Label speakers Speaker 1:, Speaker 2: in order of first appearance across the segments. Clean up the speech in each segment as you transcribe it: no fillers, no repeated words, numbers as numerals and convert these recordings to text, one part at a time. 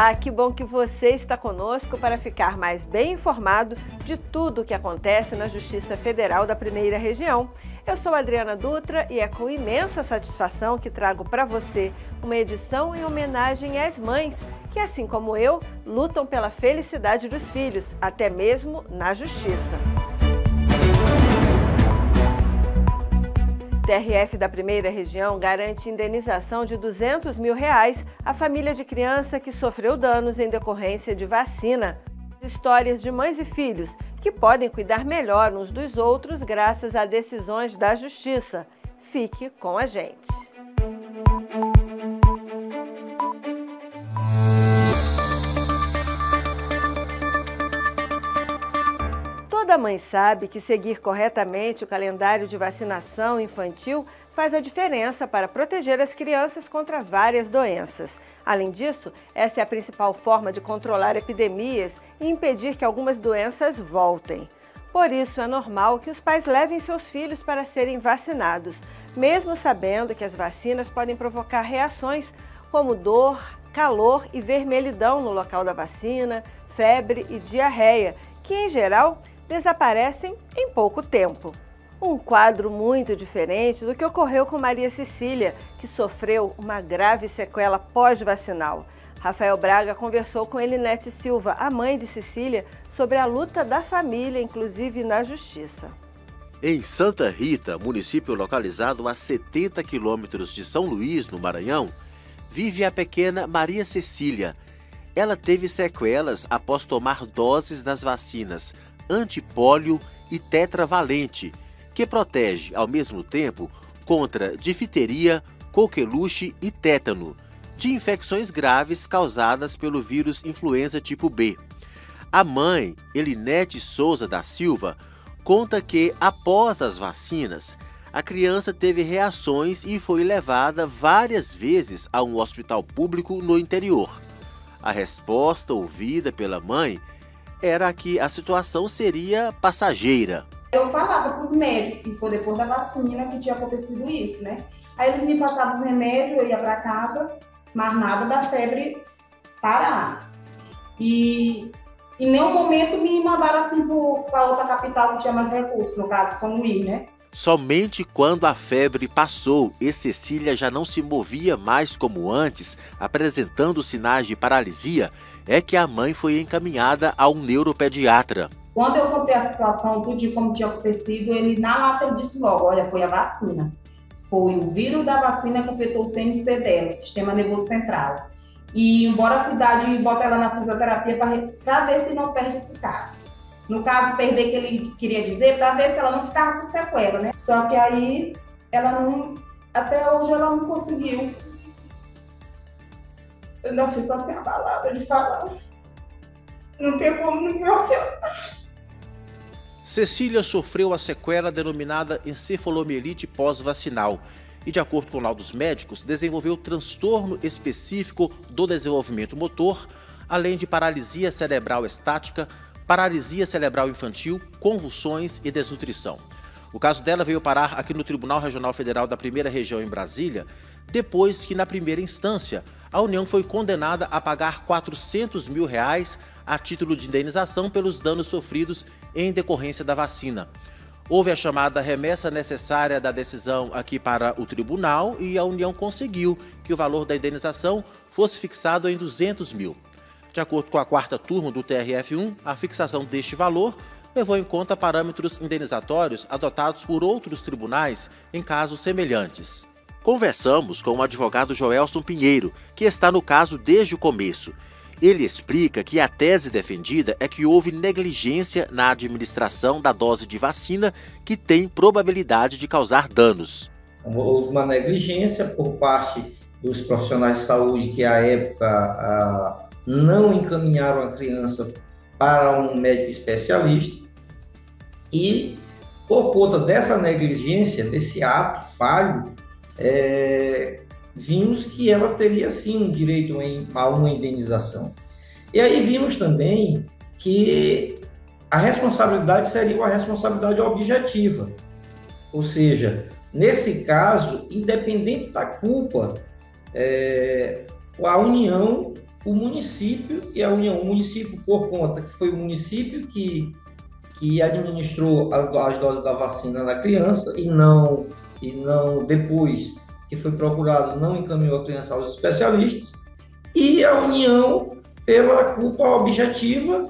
Speaker 1: Olá, que bom que você está conosco para ficar mais bem informado de tudo o que acontece na Justiça Federal da Primeira Região. Eu sou Adriana Dutra e é com imensa satisfação que trago para você uma edição em homenagem às mães que, assim como eu, lutam pela felicidade dos filhos, até mesmo na Justiça. O TRF da Primeira Região garante indenização de R$200 mil à família de criança que sofreu danos em decorrência de vacina. Histórias de mães e filhos que podem cuidar melhor uns dos outros graças a decisões da Justiça. Fique com a gente. Toda mãe sabe que seguir corretamente o calendário de vacinação infantil faz a diferença para proteger as crianças contra várias doenças. Além disso, essa é a principal forma de controlar epidemias e impedir que algumas doenças voltem. Por isso, é normal que os pais levem seus filhos para serem vacinados, mesmo sabendo que as vacinas podem provocar reações como dor, calor e vermelhidão no local da vacina, febre e diarreia, que, em geral, desaparecem em pouco tempo. Um quadro muito diferente do que ocorreu com Maria Cecília, que sofreu uma grave sequela pós-vacinal. Rafael Braga conversou com Elinete Silva, a mãe de Cecília, sobre a luta da família, inclusive na Justiça.
Speaker 2: Em Santa Rita, município localizado a 70 quilômetros de São Luís, no Maranhão, vive a pequena Maria Cecília. Ela teve sequelas após tomar doses das vacinas antipólio e tetravalente, que protege, ao mesmo tempo, contra difteria, coqueluche e tétano, de infecções graves causadas pelo vírus influenza tipo B. A mãe, Elinete Souza da Silva, conta que, após as vacinas, a criança teve reações e foi levada várias vezes a um hospital público no interior. A resposta ouvida pela mãe era que a situação seria passageira.
Speaker 3: Eu falava para os médicos que foi depois da vacina que tinha acontecido isso, né? Aí eles me passavam os remédios, eu ia para casa, mas nada da febre parar. E em nenhum momento me mandaram assim para outra capital que tinha mais recursos, no caso São Luís, né?
Speaker 2: Somente quando a febre passou e Cecília já não se movia mais como antes, apresentando sinais de paralisia, é que a mãe foi encaminhada a um neuropediatra.
Speaker 3: Quando eu contei a situação, tudo de como tinha acontecido, ele na lata ele disse logo, olha, foi a vacina. Foi o vírus da vacina que afetou o CNC dela, o Sistema Nervoso Central. E bora cuidar de botar ela na fisioterapia para ver se não perde esse caso. No caso, perder que ele queria dizer, para ver se ela não ficava com sequela, né? Só que aí, ela não, até hoje ela não conseguiu. Eu não fico assim abalada de falar. Não tem como me emocionar.
Speaker 4: Cecília sofreu a sequela denominada encefalomielite pós-vacinal e, de acordo com laudos médicos, desenvolveu transtorno específico do desenvolvimento motor, além de paralisia cerebral estática, paralisia cerebral infantil, convulsões e desnutrição. O caso dela veio parar aqui no Tribunal Regional Federal da Primeira Região em Brasília, depois que, na primeira instância, a União foi condenada a pagar R$400 mil a título de indenização pelos danos sofridos em decorrência da vacina. Houve a chamada remessa necessária da decisão aqui para o tribunal e a União conseguiu que o valor da indenização fosse fixado em R$200 mil. De acordo com a quarta turma do TRF1, a fixação deste valor levou em conta parâmetros indenizatórios adotados por outros tribunais em casos semelhantes.
Speaker 2: Conversamos com o advogado Joelson Pinheiro, que está no caso desde o começo. Ele explica que a tese defendida é que houve negligência na administração da dose de vacina que tem probabilidade de causar danos.
Speaker 5: Houve uma negligência por parte dos profissionais de saúde que, à época, não encaminharam a criança para um médico especialista e, por conta dessa negligência, desse ato falho, vimos que ela teria sim um direito a uma indenização. E aí vimos também que a responsabilidade seria uma responsabilidade objetiva, ou seja, nesse caso, independente da culpa, a União o município e a União. O município, por conta que foi o município que administrou as doses da vacina na criança e não depois que foi procurado, não encaminhou a criança aos especialistas, e a União pela culpa objetiva,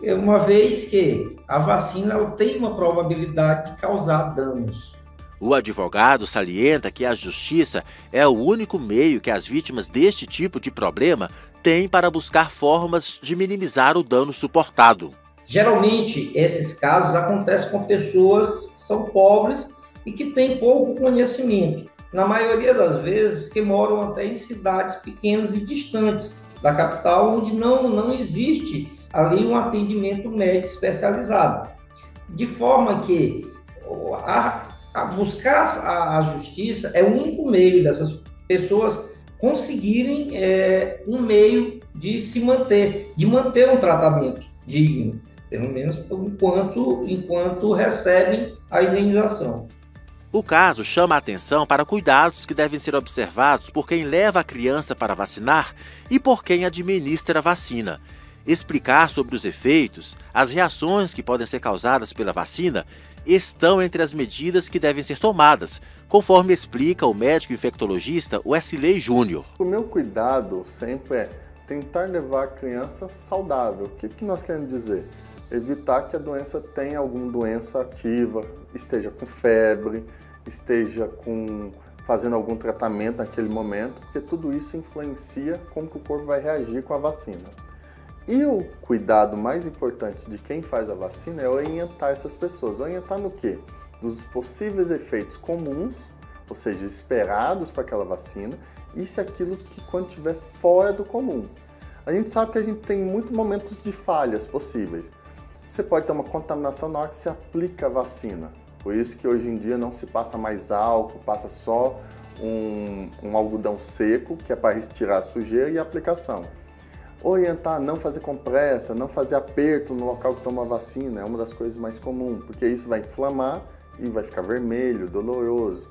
Speaker 5: uma vez que a vacina ela tem uma probabilidade de causar danos.
Speaker 2: O advogado salienta que a justiça é o único meio que as vítimas deste tipo de problema têm para buscar formas de minimizar o dano suportado.
Speaker 5: Geralmente, esses casos acontecem com pessoas que são pobres e que têm pouco conhecimento. Na maioria das vezes, que moram até em cidades pequenas e distantes da capital, onde não existe ali um atendimento médico especializado. De forma que buscar a justiça é o único meio dessas pessoas conseguirem um meio de se manter, de manter um tratamento digno, pelo menos enquanto recebem a indenização.
Speaker 2: O caso chama a atenção para cuidados que devem ser observados por quem leva a criança para vacinar e por quem administra a vacina. Explicar sobre os efeitos, as reações que podem ser causadas pela vacina, estão entre as medidas que devem ser tomadas, conforme explica o médico infectologista Wesley Júnior.
Speaker 6: O meu cuidado sempre é tentar levar a criança saudável. O que nós queremos dizer? Evitar que a doença tenha alguma doença ativa, esteja com febre, esteja fazendo algum tratamento naquele momento, porque tudo isso influencia como que o corpo vai reagir com a vacina. E o cuidado mais importante de quem faz a vacina é orientar essas pessoas. Orientar no quê? Nos possíveis efeitos comuns, ou seja, esperados para aquela vacina, e se aquilo que quando estiver fora do comum. A gente sabe que a gente tem muitos momentos de falhas possíveis. Você pode ter uma contaminação na hora que se aplica a vacina. Por isso que hoje em dia não se passa mais álcool, passa só um algodão seco, que é para retirar a sujeira e a aplicação. Orientar, não fazer compressa, não fazer aperto no local que toma a vacina, é uma das coisas mais comuns, porque isso vai inflamar e vai ficar vermelho, doloroso.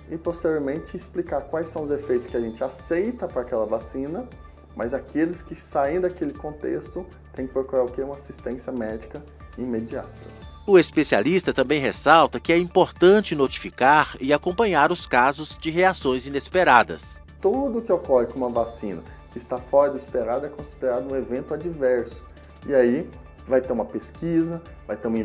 Speaker 6: E posteriormente explicar quais são os efeitos que a gente aceita para aquela vacina, mas aqueles que saem daquele contexto têm que procurar o quê? Uma assistência médica imediata.
Speaker 2: O especialista também ressalta que é importante notificar e acompanhar os casos de reações inesperadas.
Speaker 6: Tudo que ocorre com uma vacina que está fora do esperado é considerado um evento adverso. E aí vai ter uma pesquisa, vai ter uma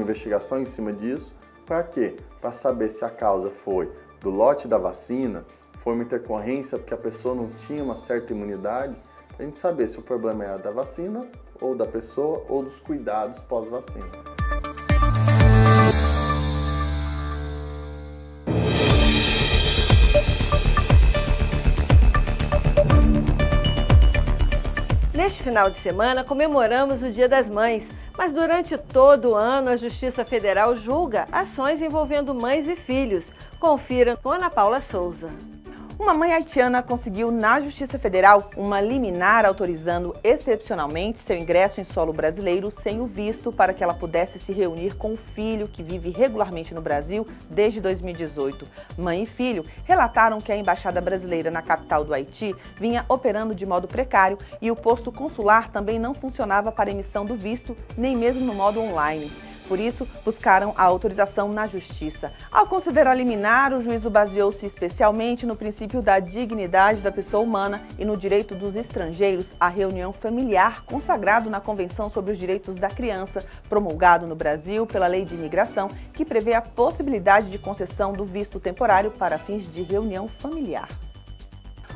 Speaker 6: investigação em cima disso. Para quê? Para saber se a causa foi do lote da vacina, foi uma intercorrência porque a pessoa não tinha uma certa imunidade, para a gente saber se o problema era da vacina, ou da pessoa, ou dos cuidados pós-vacina.
Speaker 1: Neste final de semana, comemoramos o Dia das Mães, mas durante todo o ano a Justiça Federal julga ações envolvendo mães e filhos. Confira com Ana Paula Souza.
Speaker 7: Uma mãe haitiana conseguiu na Justiça Federal uma liminar autorizando excepcionalmente seu ingresso em solo brasileiro sem o visto para que ela pudesse se reunir com o filho que vive regularmente no Brasil desde 2018. Mãe e filho relataram que a Embaixada Brasileira na capital do Haiti vinha operando de modo precário e o posto consular também não funcionava para emissão do visto, nem mesmo no modo online. Por isso, buscaram a autorização na Justiça. Ao considerar liminar, o juízo baseou-se especialmente no princípio da dignidade da pessoa humana e no direito dos estrangeiros à reunião familiar, consagrado na Convenção sobre os Direitos da Criança, promulgado no Brasil pela Lei de Imigração, que prevê a possibilidade de concessão do visto temporário para fins de reunião familiar.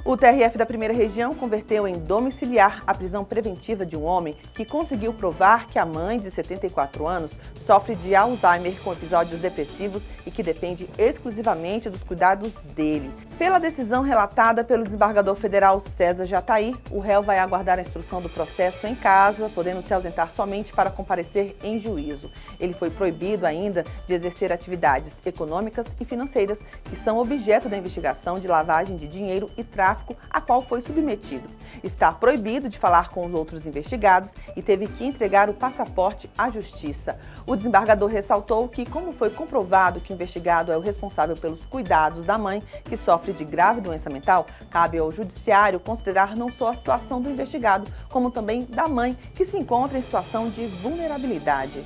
Speaker 7: O TRF da Primeira Região converteu em domiciliar a prisão preventiva de um homem que conseguiu provar que a mãe, de 74 anos, sofre de Alzheimer com episódios depressivos e que depende exclusivamente dos cuidados dele. Pela decisão relatada pelo desembargador federal César Jataí, o réu vai aguardar a instrução do processo em casa, podendo se ausentar somente para comparecer em juízo. Ele foi proibido ainda de exercer atividades econômicas e financeiras que são objeto da investigação de lavagem de dinheiro e tráfico tráfico a qual foi submetido. Está proibido de falar com os outros investigados e teve que entregar o passaporte à justiça. O desembargador ressaltou que, como foi comprovado que o investigado é o responsável pelos cuidados da mãe, que sofre de grave doença mental, cabe ao judiciário considerar não só a situação do investigado, como também da mãe, que se encontra em situação de vulnerabilidade.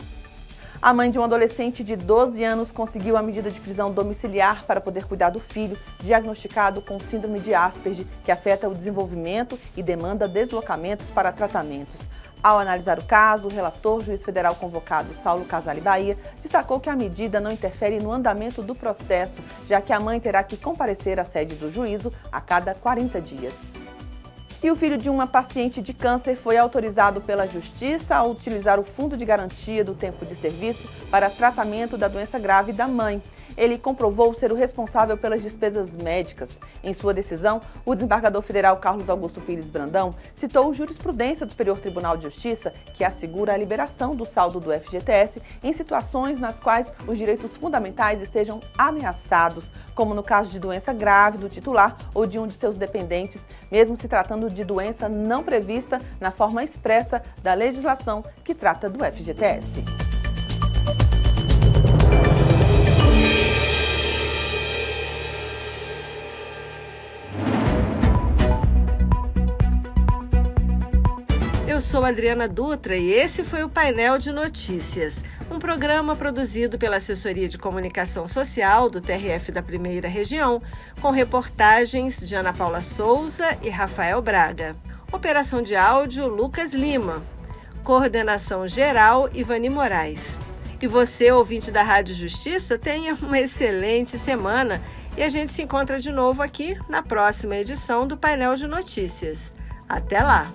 Speaker 7: A mãe de um adolescente de 12 anos conseguiu a medida de prisão domiciliar para poder cuidar do filho, diagnosticado com síndrome de Asperger, que afeta o desenvolvimento e demanda deslocamentos para tratamentos. Ao analisar o caso, o relator juiz federal convocado Saulo Casale Bahia destacou que a medida não interfere no andamento do processo, já que a mãe terá que comparecer à sede do juízo a cada 40 dias. E o filho de uma paciente de câncer foi autorizado pela Justiça a utilizar o Fundo de Garantia do Tempo de Serviço para tratamento da doença grave da mãe. Ele comprovou ser o responsável pelas despesas médicas. Em sua decisão, o desembargador federal Carlos Augusto Pires Brandão citou jurisprudência do Superior Tribunal de Justiça que assegura a liberação do saldo do FGTS em situações nas quais os direitos fundamentais estejam ameaçados, como no caso de doença grave do titular ou de um de seus dependentes, mesmo se tratando de doença não prevista na forma expressa da legislação que trata do FGTS.
Speaker 1: Eu sou Adriana Dutra e esse foi o Painel de Notícias, um programa produzido pela Assessoria de Comunicação Social do TRF da Primeira Região, com reportagens de Ana Paula Souza e Rafael Braga. Operação de áudio, Lucas Lima. Coordenação geral, Ivani Moraes. E você, ouvinte da Rádio Justiça, tenha uma excelente semana e a gente se encontra de novo aqui na próxima edição do Painel de Notícias. Até lá!